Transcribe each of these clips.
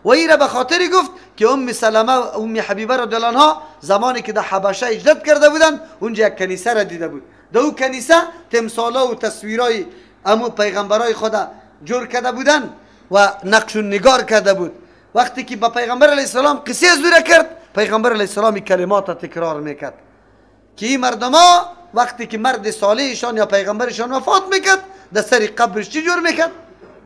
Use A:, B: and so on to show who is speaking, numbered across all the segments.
A: و این را به خاطری گفت که ام سلمه و ام حبیبه رضی الله عنها زمانی که در حبشه هجرت کرده بودند اونجا یک کنیسه را دیده بود. در اون کنیسه تمثالا و تصویرای امو پیغمبرای خدا جور کرده بودند و نقش و نگار کرده بود. وقتی که با پیغمبر علیه السلام قصه زوره کرد، پیغمبر علیه السلام کلمات را تکرار میکرد که این مردما وقتی که مرد صالحشان یا پیغمبرشان وفات میکرد در سر قبرش چی جور میکرد؟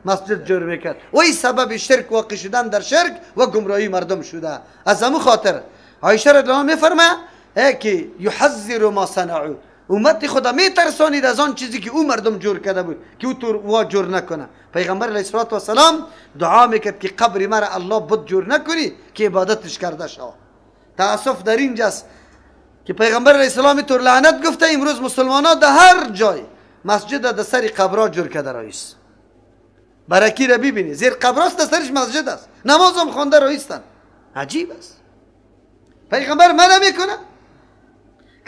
A: مسجد جور میکرد. و این سبب شرک واقع شدن در شرک و گمراهی مردم شده. از همون خاطر عایشه رضی الله عنها میفرمه که یحذر ما صنعوا، امت خدا میترسانید از آن چیزی که او مردم جور کرده بود که او تو جور نکنه. پیغمبر علیه السلام دعا میکرد که قبر مرا الله بت جور نکنی که عبادتش کرده شود. تاسف در اینجاست که پیغمبر علیه السلام طور لعنت گفته امروز مسلمان‌ها در هر جای مسجد در سر قبرها جور کرده رئیس. برکی را ببینی زیر قبراست در سرش مسجد است، نماز هم خوانده رئیستن. عجیب است. پیغمبر منع میکنه.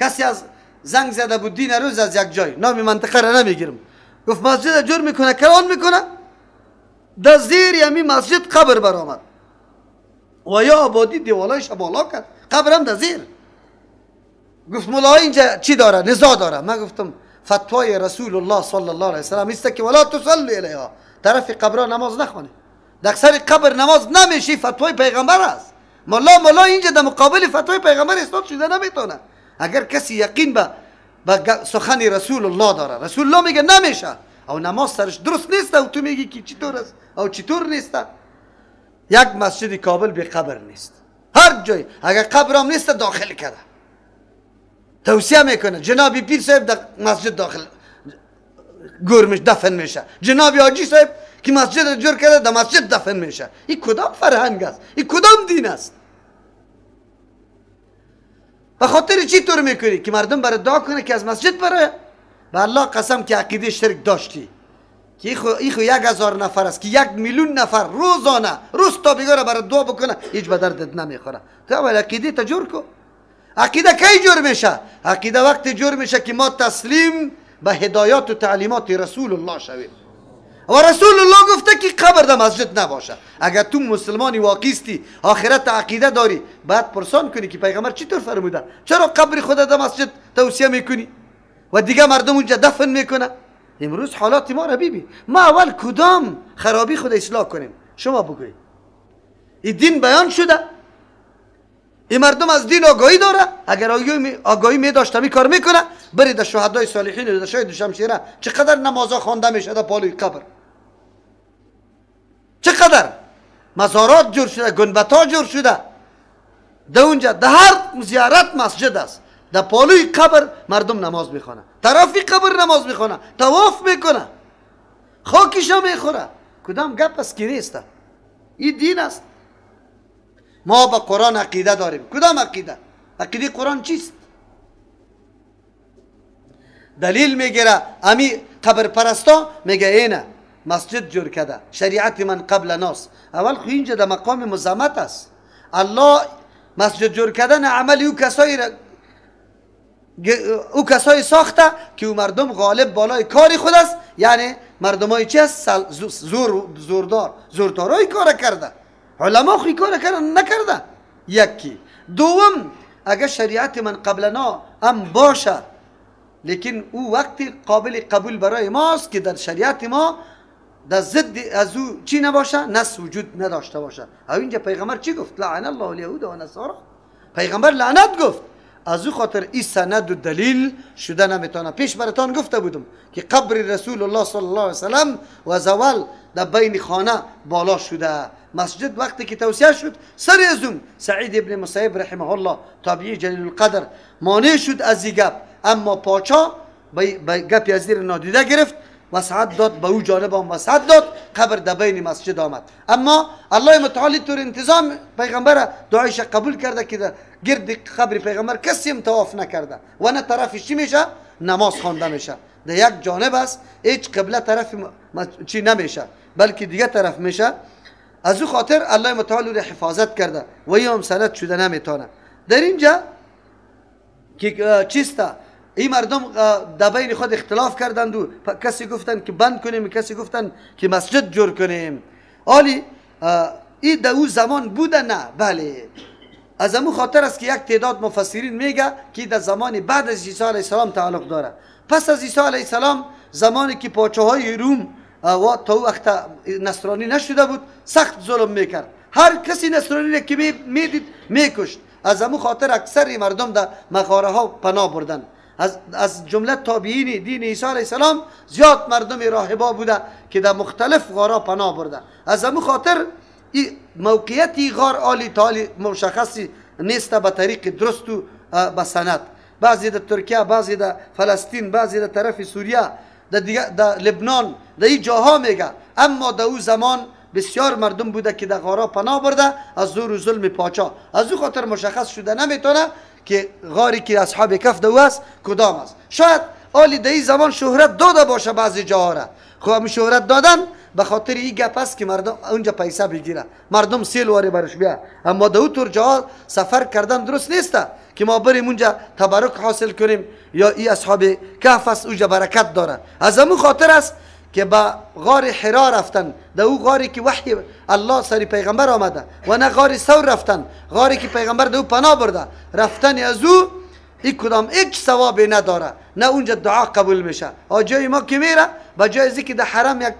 A: کسی از زنگ زده بود دین روز از یک جای، نام منطقه را نمیگیرم، گفت مسجد جور میکنه کران میکنه، در زیر یمی مسجد قبر برآمد و یا آبادی دیوالایش بالا کرد، قبرم در زیر. گفت مولا اینجا چی داره؟ نزاع داره. من گفتم فتوای رسول الله صلی الله علیه وسلم است که ولا تصلی الیها، طرف قبر نماز نخونه، در سر قبر نماز نمیشه، فتوای پیغمبر است. مولا اینجا در مقابل فتوای پیغمبر استاد شده نمیتونه. اگر کسی یقین به سخن رسول الله داره، رسول الله میگه نمیشه او نماز سرش درست نیست و تو میگی که چطور است او چطور نیست. یک مسجد کابل به قبر نیست، هر جای اگر قبرم نیست داخل کرده. توصیه میکنه جناب پیر صاحب در مسجد داخل گرمش دفن میشه، جناب حاجی صاحب که مسجد جور کرده در مسجد دفن میشه. این کدام فرهنگ است؟ این کدام دین است؟ به خاطر چی طور میکنی که مردم برای دعا کنه که از مسجد برای؟ به الله قسم که عقیده شرک داشتی که این خو 1000 نفر است که 1,000,000 نفر روزانه روز تا بیگاره برای دعا بکنه هیچ به دردت نمیخوره. تو اول عقیده تا جور کن. عقیده کی جور میشه؟ عقیده وقتی جور میشه که ما تسلیم به هدایات و تعلیمات رسول الله شویم. و رسول الله گفته که قبر در مسجد نباشه. اگر تو مسلمانی واقعیستی آخرت عقیده داری باید پرسان کنی که پیغمبر چطور فرموده، چرا قبر خدا در مسجد توصیه میکنی و دیگه مردم اونجا دفن میکنه؟ امروز حالات ما را ببین. ما اول کدام خرابی خود اصلاح کنیم؟ شما بگوید. این دین بیان شده، این مردم از دین آگاهی داره. اگر آگاهی می داشته می کار میکنه. برید در شهدای صالحین و در شهید شمشیره چقدر نمازها خوانده میشه در پالوی قبر، چقدر مزارات جور شده، گنبدها جور شده. در اونجا در هر زیارت مسجد است، در پالوی قبر مردم نماز میخوانه، طرفی قبر نماز میخوانه، طواف میکنه، خاکشا میخوره. کدام گپ است که نیست؟ این دین است. ما به قرآن عقیده داریم. کدام عقیده؟ عقیده قرآن چیست؟ دلیل میگیره امی قبر پرستا میگه اینه مسجد جور کرده، شریعت من قبل ناس. اول خو اینجا در مقام مزامت است. الله مسجد جور کردن عملی او کسایی ساخته که او مردم غالب بالای کاری خود است، یعنی مردم های چی است؟ زوردارای کار کرده. علما خوی کار نکرده. یکی. دوم اگر شریعت من قبلنا هم باشه لیکن او وقتی قابل قبول برای ماست که در شریعت ما در ضد از او چی نباشه؟ نص وجود نداشته باشه. او اینجا پیغمبر چی گفت؟ لعن الله الیهود و نصارا. پیغمبر لعنت گفت. از او خاطر این سند و دلیل شده نمیتونه. پیش براتان گفته بودم که قبر رسول الله صلی الله علیه وسلم و زوال در بین خانه بالا شده. مسجد وقتی که توسعه شد سر از اون سعید ابن مسیب رحمه الله تابعی جلیل القدر مانع شد از این گپ، اما پاچا به گپی از زیر نادیده گرفت، وسعت داد، به او جانب هم وسعت داد، قبر در بین مسجد آمد. اما الله متعالی طور انتظام پیغمبر دعایش قبول کرده که در گرد قبر پیغمبر کسی هم طواف نکرده و نه طرفش چی میشه؟ نماز خوانده میشه. در یک جانب است، هیچ قبله طرف چی نمیشه بلکه دیگه طرف میشه. از او خاطر الله متعالی رو حفاظت کرده و این هم سند شده نمیتونه. در اینجا که چیسته این مردم در بین خود اختلاف کردند و کسی گفتن که بند کنیم، کسی گفتن که مسجد جور کنیم. حالی این در اون زمان بوده؟ نه. بله، از امو خاطر است که یک تعداد مفسرین میگه که در زمان بعد از عیسی علیه السلام تعلق داره. پس از عیسی علیه السلام زمانی که پادشاهای روم و تا وقت نصرانی نشده بود سخت ظلم میکرد، هر کسی نصرانی که میدید میکشت. از امو خاطر اکثر مردم در مغاره ها پناه بردن. از جمله تابعین دین عیسی علیه السلام زیاد مردم راهبا بوده که در مختلف غارا پناه بردن. از امو خاطر موقعیت غار عالی تعالی مشخصی نیست به طریق درست و به سند. بعضی در ترکیه، بعضی در فلسطین، بعضی در طرف سوریه، در لبنان، در این جاها میگه. اما در اون زمان بسیار مردم بوده که در غارا پناه برده از زور و ظلم پادشاه. از او خاطر مشخص شده نمیتونه که غاری که اصحاب کف دو است کدام است. شاید آلی در این زمان شهرت داده باشه بعضی جاها را. خب هم شهرت دادن به خاطر این گپ است که مردم اونجا پیسه بگیره، مردم سیل واری برش بیا. اما در اون جاها سفر کردن درست نیست که ما بریم اونجا تبرک حاصل کنیم یا این اصحاب کهف است اونجا برکت داره. از همون خاطر است که با غار حرا رفتن، در اون غاری که وحی الله سری پیغمبر آمده، و نه غار ثور رفتن، غاری که پیغمبر در اون پناه برده، رفتن از او این کدام هیچ ثوابی نداره، نه اونجا دعا قبول میشه. جای ما که میره به جای از که در حرم یک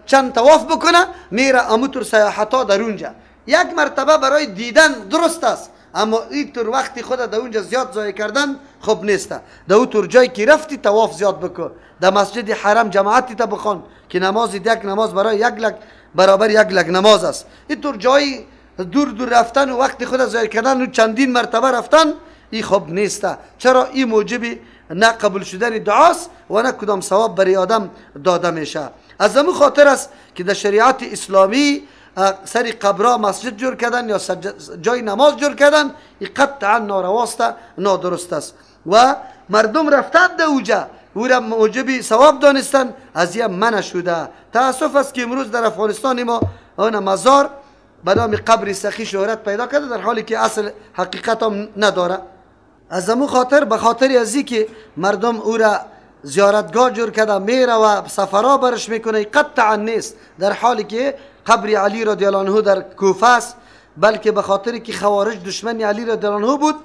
A: چند طواف بکنه میره اموتر سیاحتا در اونجا یک مرتبه برای دیدن درست است، اما این طور وقتی خود در اونجا زیاد ضایع کردن خوب نیست. در اون طور جایی که رفتی طواف زیاد بکن، در مسجد حرم جماعتی تا بخوان که نماز یک نماز برای یک لک برابر یک لک نماز است. این طور جایی دور دور رفتن و وقتی خود ضایع کردن و چندین مرتبه رفتن این خوب نیست. چرا؟ این موجب نه قبول شدن دعاست و نه کدام ثواب برای آدم داده میشه. از همون خاطر است که در شریعت اسلامی سری قبرها مسجد جور کردن یا جای نماز جور کردن این قطعا نارواست، نادرست است و مردم رفتن در اوجا او را موجب ثواب دانستن، از این منع شده. تاسف است که امروز در افغانستان ما آن مزار به نام قبر سخی شهرت پیدا کرده در حالی که اصل حقیقت هم نداره. از همون خاطر به خاطر ازی که مردم او را زیارتگاه جور کرده میره و سفرها برش میکنه قطعا نیست، در حالی که قبر علی رضی الله عنه در کوفه است، بلکه به خاطر که خوارج دشمن علی رضی الله عنه بود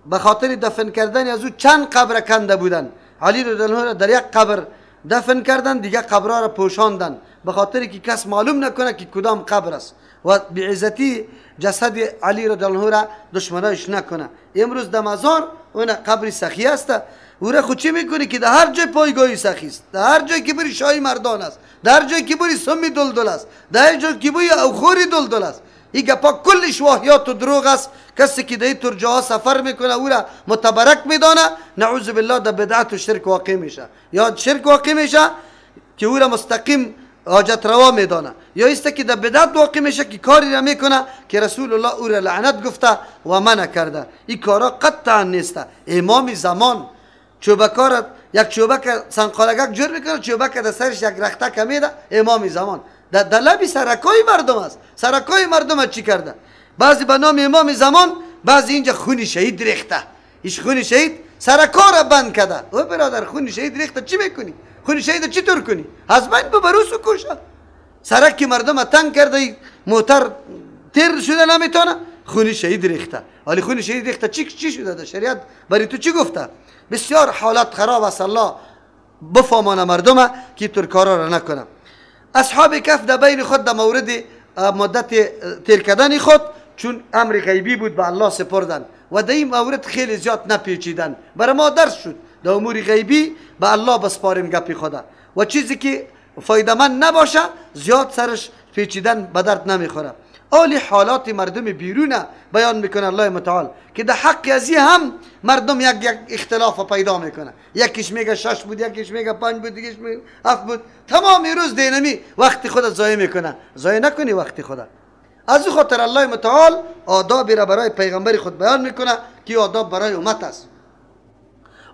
A: به خاطر دفن کردن از او چند قبر کنده بودن. علی رضی الله عنه در یک قبر دفن کردن، دیگه قبرها را پوشاندن به خاطر که کس معلوم نکنه که کدام قبر است و بعزتی جسد علی رضی الله عنه را دشمنایش نکنه. امروز در مزار اون قبر سخی است، او را خود چی میکنی که در هر جای پایگاهی سخی است، در هر جای که بری شاهی مردان است، در هر جای که بری سمی دلدل است، در هر جای که بری اوخوری دلدل است. این گپا کلش واهیات و دروغ است. کسی که در این طور جاها سفر میکنه او را متبرک میدانه، نعوذ بالله در بدعت و شرک واقع میشه، یا شرک واقع میشه که او را مستقیم حاجت روا میدانه، یا است که در بدعت واقع میشه که کاری را میکنه که رسول الله او را لعنت گفته و منع کرده. این کارا قطعا نیست. امام زمان چوبکار یک چوبک سنقالگک جور میکنه، چوبک در سرش یک رخته کمیده. امام زمان در لبی سرکای مردم است. سرکای مردم چی کرده؟ بعضی به نام امام زمان، بعضی اینجا خون شهید ریخته. ایش خون شهید سرکا را بند کرده. او برادر خون شهید ریخته چی میکنی؟ خون شهید چی طور کنی؟ از من ببروس و کشه. سرک مردم تنگ کرده، موتر تیر شده نمیتونه، خون شهید ریخته. ولی خون شهید ریخته چی شده؟ در شریعت برای تو چی گفته؟ بسیار حالات خراب است. الله بفهمانه مردم که طور کارا را نکنه. اصحاب کف در بین خود در مورد مدت تیر کردن خود چون امر غیبی بود به الله سپردن و در این مورد خیلی زیاد نپیچیدن. برای ما درس شد در امور غیبی به الله بسپاریم گپی خدا و چیزی که فایده من نباشه زیاد سرش پیچیدن به درد نمیخوره. اولی حالات مردم بیرون بیان میکنه الله متعال که در حق ازی هم مردم یک اختلاف پیدا میکنه. یکیش میگه 6 بود، یکیش میگه 5 بود، یکیش میگه 7 بود. تمام روز دینمی وقت خود ضایع میکنه. ضایع نکنی وقت خود. از او خاطر الله متعال آدابی را برای پیغمبر خود بیان میکنه که آداب برای امت است.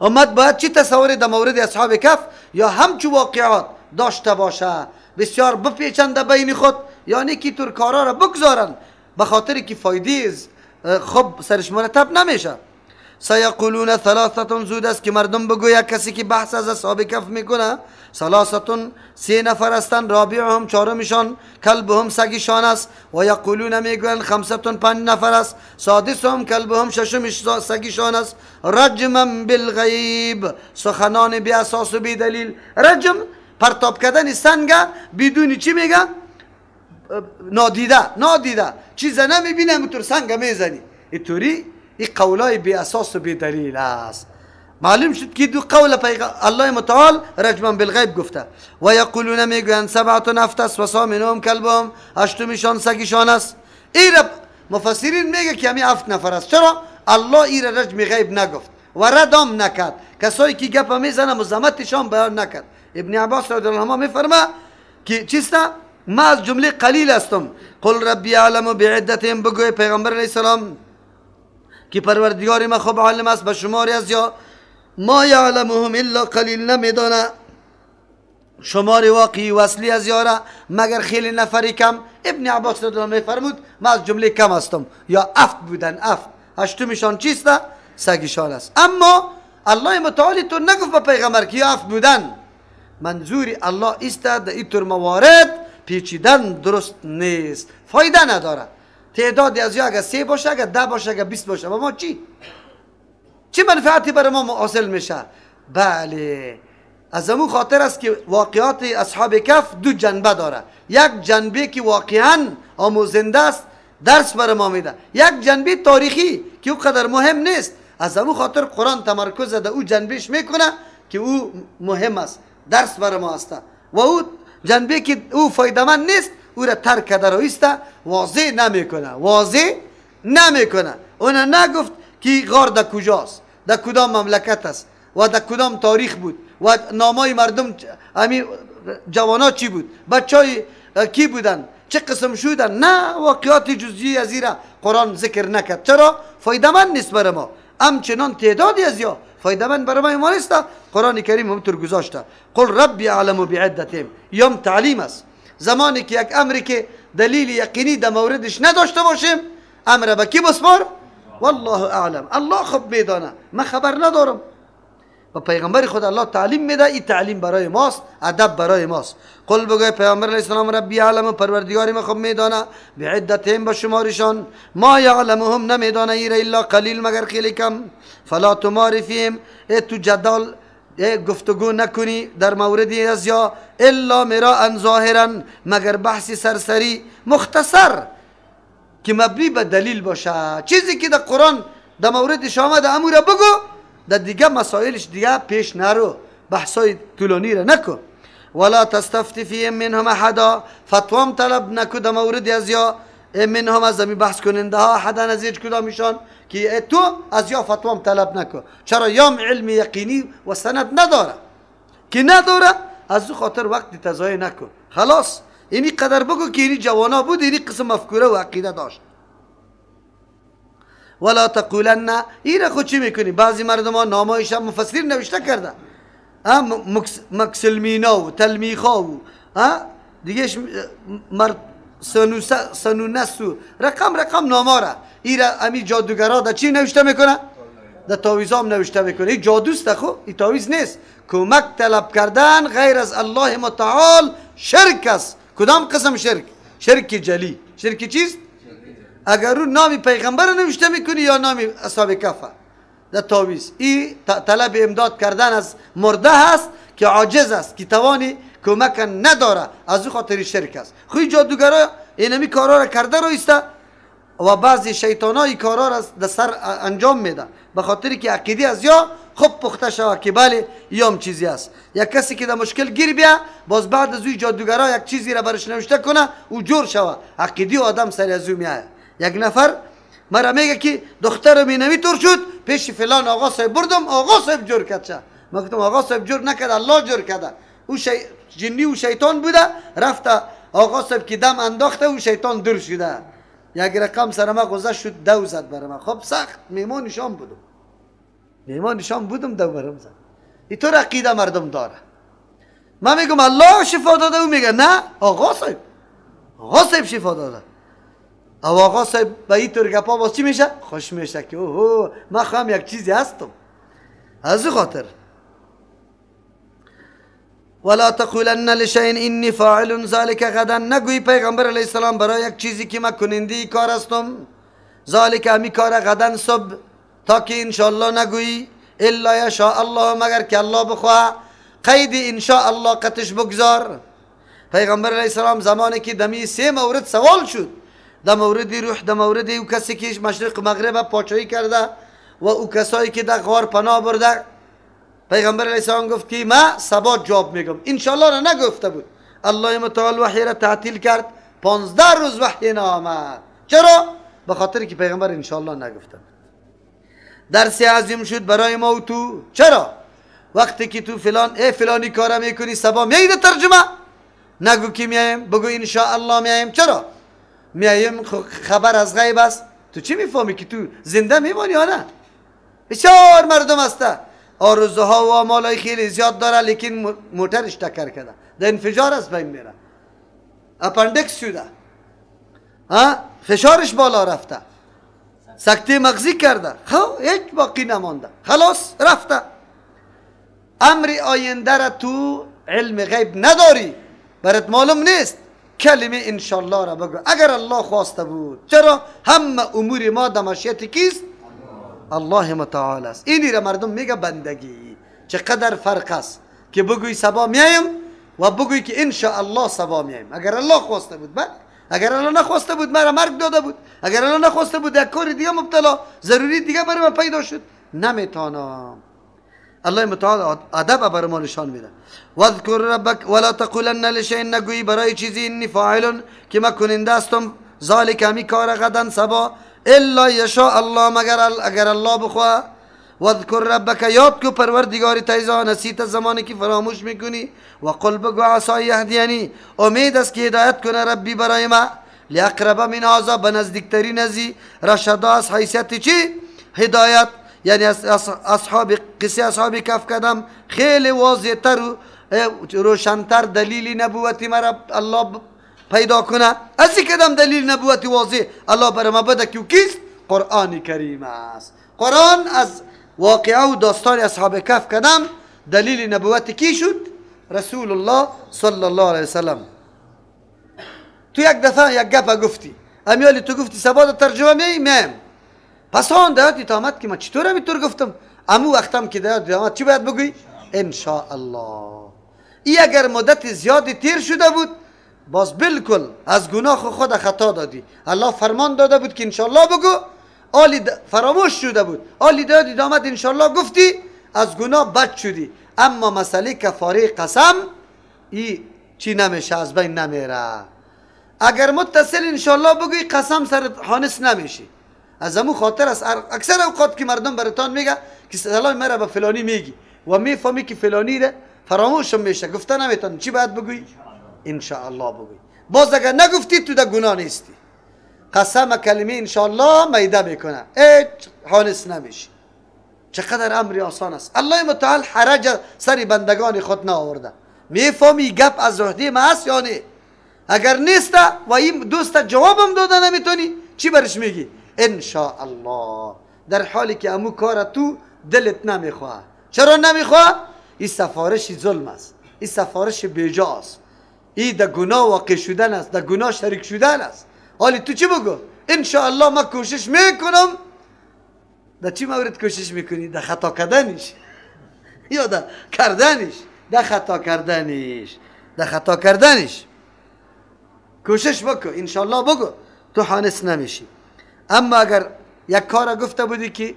A: امت باید چی تصوری در مورد اصحاب کف یا همچو واقعات داشته باشه، بسیار بپیچنده بین خود، یعنی که طور کارا را بگذارن به خاطر که فایده خوب سرش مرتب نمیشه. سیقولون ثلاثه، زود است که مردم بگوید، کسی که بحث از اصحاب کف میکنه، ثلاثه سه نفر هستند، رابعهم چهارمشان، کلبهم سگشان است، و یقولون میگویند خمسه پنج نفر است، سادسهم کلبهم ششمش سگشان است، رجما بالغیب، سخنان بی اساس و بی دلیل. رجم پرتاب کردن سنگ بدون چی میگه؟ نادیده چیز نمیبینه همونطور سنگ میزنی. اینطوری این قولای بی اساس و بی دلیل است. معلوم شد که دو قول الله متعال رجما بالغیب گفته. و یقولون میگویند سبعه هفت است، و ثامنهم کلبهم، هشتمشان سگشان است. این مفسرین میگه که همین 7 نفر است. چرا الله این رجم غیب نگفت و ردام نکرد؟ کسایی که گپ میزنه مزاحمتشان بیان نکرد. ابن عباس رضی الله عنه میفرما که چیست؟ ما از جمله قلیل هستم. قل ربی اعلم بعدتهم، بگوی پیغمبر علیه السلام که پروردگار ما خوب عالم است به شماری از یا ما یعلمهم الا قلیل، نمیدانه شمار واقعی و اصلی از یاره مگر خیلی نفری کم. ابن عباس رضی الله عنه میفرمود ما از جمله کم هستم، یا 7 بودن، 7، هشتمشان چیست؟ سگشان است. اما الله متعال تو نگفت به پیغمبر که 7 بودن. منظوری الله است در اینطور موارد پیچیدن درست نیست، فایده نداره. تعدادی از یا اگر 3 باشه، اگر 10 باشه، اگر 20 باشه، و ما چی منفعتی برای ما حاصل میشه؟ بله، از همون خاطر است که واقعات اصحاب کف 2 جنبه داره. یک جنبه که واقعا آموزنده است، درس برای ما میده. یک جنبه تاریخی که او قدر مهم نیست. از همون خاطر قرآن تمرکز در او جنبهش میکنه که او مهم است، درس برای ما است. و او جنبه که او فایده‌مند نیست، او را ترک کرده رو است، واضح نمیکنه. اون نگفت که غار در کجاست، در کدام مملکت است و در کدام تاریخ بود و نامای مردم همین جوانا چی بود، بچهای کی بودن، چه قسم شدن. نه، واقعات جزئی از این قرآن ذکر نکرد. چرا؟ فایده‌مند نیست برای ما. همچنان تعدادی از یا فایده‌مند برای ما نیست. قرآن کریم همونطور گذاشته. قل ربی اعلم بعدتهم، یوم تعلیم است. زمانی که یک امری که دلیل یقینی در موردش نداشته باشیم، امر به کی بسپار؟ والله اعلم، الله خوب میدانه، من خبر ندارم. و پیغمبر خود الله تعلیم میده، این تعلیم برای ماست، ادب برای ماست. قل بگوی پیغمبر علیه السلام ربی اعلم، پروردگار ما خوب میدانه، بعدتهم، به شمارشان، ما یعلمهم، نمیدانه ایر الا قلیل، مگر خیلی کم. فلا تمار فیهم، تو جدال گفتگو نکنی در موردی از یا الا مراء ظاهرا، مگر بحث سرسری مختصر که مبنی به دلیل باشه. چیزی که در قرآن در موردش آمده امور بگو، در دیگه مسائلش دیگه پیش نرو، بحثای طولانی را نکن. ولا تستفتی فیهم منهم احدا، فتوام طلب نکو در مورد از یا منهم، از می بحث کننده ها، احدا از هیچ کدامشان، که تو از یا فتوام طلب نکو. چرا؟ یام علم یقینی و سند نداره، که نداره از او خاطر وقت تضایع نکن. خلاص اینی قدر بگو که اینی جوانا بود، اینی قسم مفکوره و عقیده داشت. ولا تقولن، این خود چی میکنی؟ بعضی مردم ها نامایش هم مفسرین نوشته کرده، مکسلمینا و تلمیخا و دیگهش سنونسو رقم ناماره. این امی جادوگرا در چی نوشته میکنه؟ در تاویز هم نوشته میکنه. این جادوست، خو این تاویز نیست. کمک طلب کردن غیر از الله متعال شرک است. کدام قسم شرک؟ شرک جلی. شرک چیست؟ اگر رو نامی پیغمبر نوشته میکنی یا نامی اصحاب کفه در تاویز، این طلب امداد کردن از مرده هست که عاجز است، که توانی کمک نداره، از او خاطر شرک است. خوی جادوگرا اینمی کارا را کرده رو است و بعضی شیطانای کارا را در سر انجام میده، به خاطر که عقیده از یا خوب پخته شوه که بله یام چیزی است. یک کسی که در مشکل گیر بیا، باز بعد از اوی جادوگرا یک چیزی را برش نوشته کنه او جور شوه، عقیده آدم سر از او میاد. یک نفر مرا میگه که دخترم اینمی طور شد، پیش فلان آقا صاحب بردم، آقا صاحب جور کرد. چه؟ من گفتم آقا صاحب جور نکرد، الله جور کرده. او جنی و شیطان بوده، رفته آقا صاحب که دم انداخته و شیطان دور شده. یک رقم سر ما گذشت شد، 2 زد برای من. خب سخت میمانشان بودم 2 برام زد. اینطور عقیده مردم داره. من میگم الله شفا داده، او میگه نه آقا صاحب شفا داده. او آقا صاحب به این طور گپا باز چی میشه؟ خوش میشه که اوه من خواهم یک چیزی هستم. از این خاطر ولا تقولن لشیء انی فاعل ذلك غدا، نگویی پیغمبر علیه السلام برای یک چیزی که من کننده کار هستم، ذالک همی کار غدا صبح، تا که انشاءالله نگویی الا یشاء الله، مگر که الله بخواه. قید انشاء الله قطش بگذار. پیغمبر علیه السلام زمانی که دمی 3 مورد سوال شد، در مورد روح، در مورد او کسی که مشرق و مغرب پاچایی کرده و او کسایی که در غار پناه برده، پیغمبر علیه السلام گفت که ما ثبات جواب میگم. انشاءالله را نگفته بود. الله متعال وحی را تعطیل کرد، 15 روز وحی نآمد. چرا؟ به خاطر که پیغمبر انشاءالله نگفته بود. درس عظیم شد برای ما و تو. چرا؟ وقتی که تو فلانی کارا میکنی سبا میایی در ترجمه، نگو که میایم، بگو انشاءالله میایم. چرا؟ میایم خبر از غیب است. تو چی میفهمی که تو زنده میمانی یا نه؟ بسیار مردم هسته آرزوها و آمالای خیلی زیاد داره، لیکن موترش تکر کرده، در انفجار از بین میره، اپندکس شده، فشارش بالا رفته، سکته مغزی کرده، هیچ باقی نمانده، خلاص رفته. امر آینده را تو علم غیب نداری، برات معلوم نیست. کلمه انشالله را بگو اگر الله خواسته بود. چرا؟ همه امور ما در مشیت کیست؟ الله متعال است. اینی را مردم میگه بندگی. چقدر فرق است که بگوی سبا میایم و بگوی که انشاءالله سبا میایم. اگر الله خواسته بود بله، اگر الله نخواسته بود مرا مرگ داده بود، اگر الله نخواسته بود یک کار دیگه مبتلا ضروری دیگه برای من پیدا شد، نمیتونم. الله متعال ادب بر ما نشان میده. واذکر ربک ولا تقولن لشیء، نگویی برای چیزی انی فاعل که من کننده هستم، ذالک همی کار غدا سبا، الا یشاء الله، مگر اگر الله بخواه. واذکر ربک، یاد کو پروردگاری تیزا نسیت، زمانی که فراموش میکنی، و قل بگو عسای یهدینی، امید است که هدایت کنه ربی برای ما، لاقرب من هذا، به نزدیکترین ازی، رشدا از حیثیت چی؟ هدایت. یعنی اصحاب قصه اصحاب کهف کدم خیلی واضح تر و روشنتر دلیل نبوتی مرا الله پیدا کنه. از این کدام دلیل نبوتی واضح الله برای ما بده که کیست؟ قرآن کریم است. قرآن از واقعه و داستان اصحاب کهف کدم دلیل نبوتی کی شد؟ رسول الله صلی الله علیه وسلم. تو یک دفعه یک گپ گفتی، امیالی تو گفتی سبا ترجمه میم، پس آن دهاتی آمد که من چطور همینطور گفتم، امو وقتم که دهاتی آمد چی باید بگوی؟ انشاءالله. ای اگر مدت زیادی تیر شده بود باز بالکل از گناه خود خطا دادی. الله فرمان داده بود که انشاءالله بگو، آلی فراموش شده بود، آلی دهاتی آمد انشاءالله گفتی، از گناه بد شدی. اما مسئله کفاره قسم ای چی نمیشه، از بین نمیره. اگر متصل انشاءالله بگوی قسم سر حانس نمیشی. از امو خاطر است اکثر اوقات که مردم براتان میگه که سلام مرا به فلانی میگی و میفهمی که فلانی ده فراموش میشه، گفته نمیتون، چی باید بگوی؟ انشاءالله بگوی. باز اگر نگفتی تو ده گناه نیستی. قسم کلمه انشاءالله میده میکنه، هیچ حانس نمیشی. چقدر امری آسان است. الله متعال حرج سری بندگان خود نآورده. میفهمی گپ از عهده ما است یا نه؟ اگر نیست و این دوست جوابم داده نمیتونی، چی برش میگی؟ انشاءالله. در حالی که امو کار تو دلت نمیخواه. چرا نمیخواه؟ این سفارش ظلم است، این سفارش بیجاست، این در گناه واقع شدن است، در گناه شریک شدن است. حالی تو چی بگو؟ انشاءالله من کوشش میکنم. در چی مورد کوشش میکنی؟ در خطا کردنش یا در کردنش؟ در خطا کردنش، در خطا کردنش کوشش بکن، انشاءالله بگو، تو حانس نمیشی. اما اگر یک کار گفته بودی که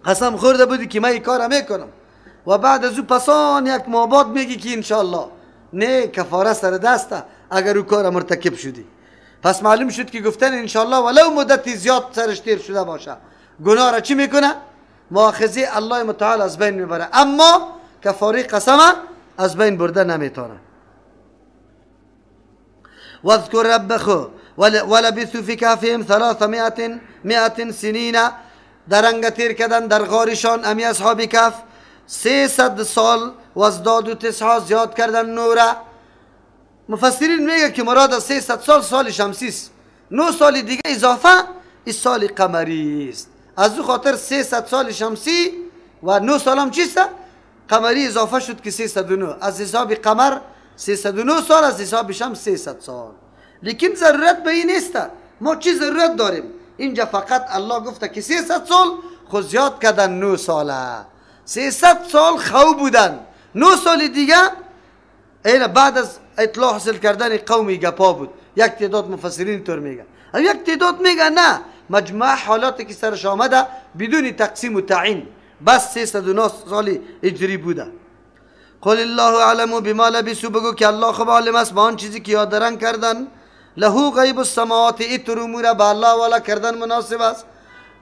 A: قسم خورده بودی که من این کار میکنم و بعد از او پسان یک ماه بعد میگی که انشاءالله، نه، کفاره سر دسته اگر او کار مرتکب شدی. پس معلوم شد که گفتن انشاءالله ولو مدتی زیاد سرش تیر شده باشه گناه را چی میکنه؟ مؤاخذه الله متعال از بین میبره، اما کفاره قسم از بین برده نمیتونه. واذکر ربک ولبثوا فی کهفهم 300 سنین، درنگ تیر کردن در غارشان امی اصحاب کهف 300 سال و ازداد و تسعا زیاد کردن نوره. مفسرین میگه که مراد از 300 سال سال شمسی است، 9 سال دیگه اضافه این سال قمری است. از او خاطر 300 سال شمسی و 9 سال هم چیست؟ قمری اضافه شد که 309. از حساب قمر 309 سال، از حساب شمس 300 سال. لیکن ضرورت به این نیست. ما چی ضرورت داریم؟ اینجا فقط الله گفته که 300 سال خود زیاد کردن 9 ساله. 300 سال خو بودن، 9 سال دیگه این بعد از اطلاع حاصل کردن قومی گپا بود. یک تعداد مفسرین طور میگن، یک تعداد میگن نه، مجموع حالاتی که سرش آمده بدون تقسیم و تعیین بس 309 سال هجری بوده. قل الله اعلم بما لبثوا، بگو که الله خوب عالم است با آن چیزی که یادران کردن. له غیب السماوات، ایتر امور به الله والا کردن مناسب است،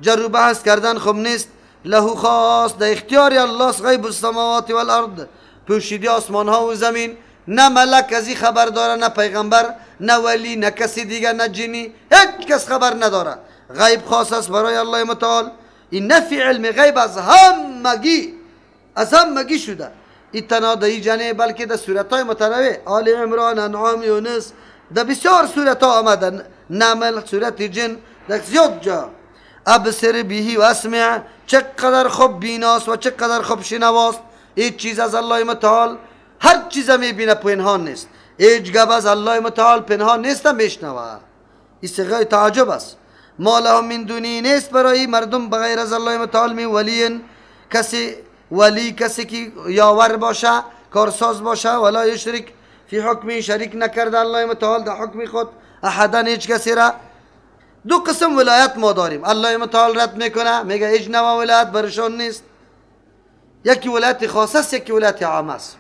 A: جر و بحث کردن خوب نیست. له خاص در اختیار الله است غیب السماوات والارض، پوشیدی آسمان ها و زمین. نه ملک از این خبر داره، نه پیغمبر، نه ولی، نه کسی دیگه، نه جنی، هیچ کس خبر نداره. غیب خاص است برای الله متعال. این نفی علم غیب از همگی شده. این تنها در این جنه بلکه در صورت های متنوع، آل عمران، انعام، یونس، در بسیار صورت ها آمدن، نمل، صورت جن، در زیاد جا. ابصر بهی و اسمع، چقدر خوب بیناست و چقدر خوب شنواست. هیچ چیز از الله متعال، هر چیز میبینه پنهان نیست. هیچ گپ از الله متعال پنهان نیست، میشنوه. این صیغه تعجب است. ما له من دونی نیست برای مردم بغیر از الله متعال می ولین، کسی که یاور باشه، کارساز باشه. ولا یشرک فی حکمی، شریک نکرده الله متعال در حکم خود احدا، هیچ کسی را. دو قسم ولایت ما داریم. الله متعال رد میکنه، میگه هیچ نوع ولایت برشان نیست. یکی ولایت خاصه است، یکی ولایت عامه است.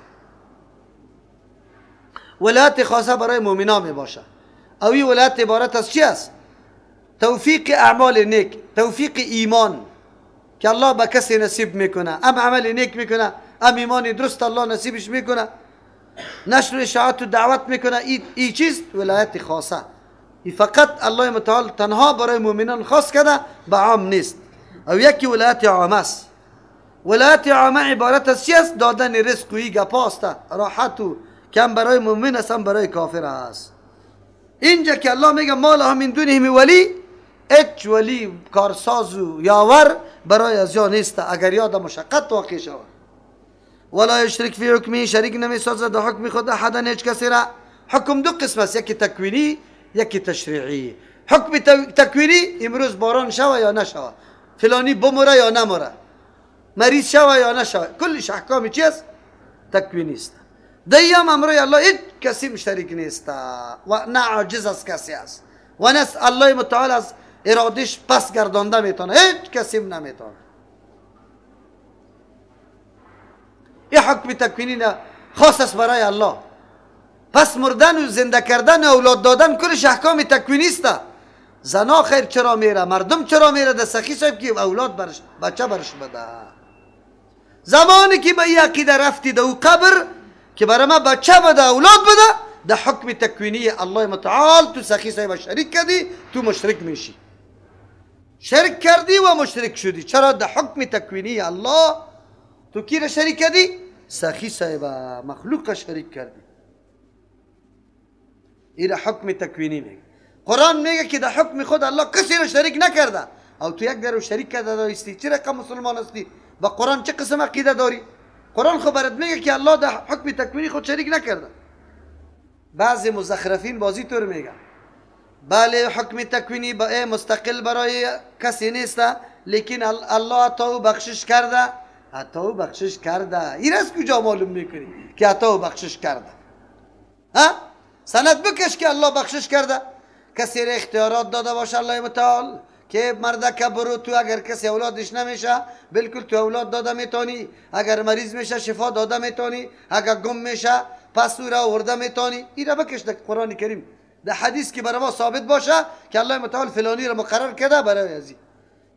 A: ولایت خاصه برای مؤمنان می باشه. او این ولایت عبارت از چی است؟ توفیق اعمال نیک، توفیق ایمان که الله به کسی نصیب میکنه. ام عمل نیک میکنه، ام ایمان درست الله نصیبش میکنه، نشر اشاعت و دعوت میکنه. این چیز ولایت خاصه. این فقط الله متعال تنها برای مؤمنان خاص کرده، به عام نیست. او یکی ولایت عامه است. ولایت عامه عبارت از چی است؟ دادن رزق و این گپا است، راحت و کم برای مؤمن است، هم برای کافر است. اینجا که الله میگه ما له من دونه ولی، هیچ ولی، کارساز و یاور برای از یا نیست اگر یاد مشقت واقع شود. ولا یشرک فی حکمی، شریک نمیسازد در حکم خود احدا، هیچ کسی را. حکم دو قسم است، یکی تکوینی، یکی تشریعی. حکم تکوینی، امروز باران شوه یا نشوه، فلانی بمره یا نمره، مریض شوه یا نشوه، کلش احکام چی است؟ تکوینی است. دیام امروی الله هیچ کسی مشترک نیست و نه عاجز از کسی است و نه الله متعال از ارادش پس گردانده میتونه، هیچ کسی نمیتونه. این حکم تکوینی نه خاص است برای الله. پس مردن و زنده کردن و اولاد دادن کلش احکام تکوینی است. زنا خیر چرا میره، مردم چرا میره در سخی صاحب که اولاد برش، بچه برش بده. زمانی که به این عقیده رفتی در او قبر که برای ما بچه بده، اولاد بده، در حکم تکوینی الله متعال تو سخی صاحب شریک کردی، تو مشرک میشی. شرک کردی و مشرک شدی. چرا؟ در حکم تکوینی الله تو کی را شریک کردی؟ سخی صاحب مخلوق شریک کردی. این حکم تکوینی میگه. قرآن میگه که در حکم خود الله کسی را شریک نکرده. او تو یک در شریک کرده داشتی، چه رقم مسلمان هستی؟ با قرآن چه قسم عقیده داری؟ قرآن خبرت میگه که الله در حکم تکوینی خود شریک نکرده. بعضی مزخرفین بازی طور میگن بله حکم تکوینی مستقل برای کسی نیست، لیکن الله عطا و بخشش کرده. عطا و بخشش کرده، این از کجا معلوم میکنی که عطا و بخشش کرده؟ ها؟ سند بکش که الله بخشش کرده. کسی را اختیارات داده باشه الله متعال که مرده که برو تو، اگر کسی اولادش نمیشه بالکل تو اولاد داده میتونی، اگر مریض میشه شفا داده میتونی، اگر گم میشه پس او را آورده میتونی. این را بکش در قرآن کریم، در حدیث که برای ما ثابت باشه که الله متعال فلانی را مقرر کرده برای ازی،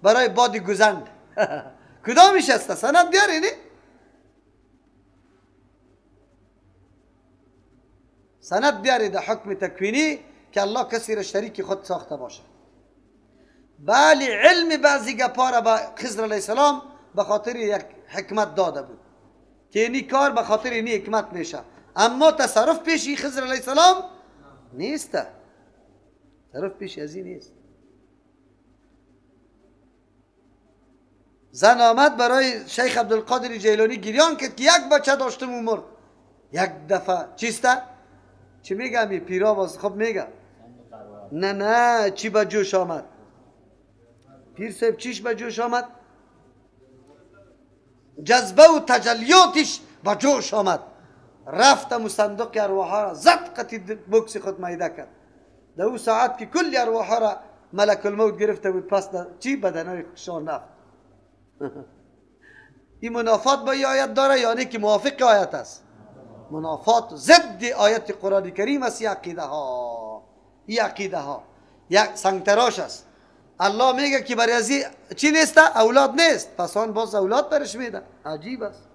A: برای باد گزند. کدامش است؟ سند بیاری نی؟ سند بیاری در حکم تکوینی که الله کسی را شریک خود ساخته باشه. بله علم بعضی گپا را به خضر علیه السلام به خاطر یک حکمت داده بود که اینی کار به خاطر اینی حکمت میشه، اما تصرف پیشی خضر علیه السلام نیست. طرف پیش از این نیست. زن آمد برای شیخ عبدالقادر جیلانی گریان کرد که یک بچه داشتم و مرد. یک دفعه چیسته؟ چی میگم این پیرا باز؟ خب میگم نه چی به جوش آمد؟ پیر صاحب چیش به جوش آمد؟ جذبه و تجلیاتش به جوش آمد. رفتم و صندوق ارواح را زد قطی بکس خود میده کرد. در او ساعت که کلی ارواح را ملک الموت گرفته بود پس چی بدنهای شان رفت. این منافات با این آیت داره یعنی که موافق آیت است؟ منافات ضد آیت قرآن کریم است. این عقیده ها یک سنگتراش است. الله میگه که برای ازی چی نیست؟ اولاد نیست، پس آن باز اولاد برش میده. عجیب است.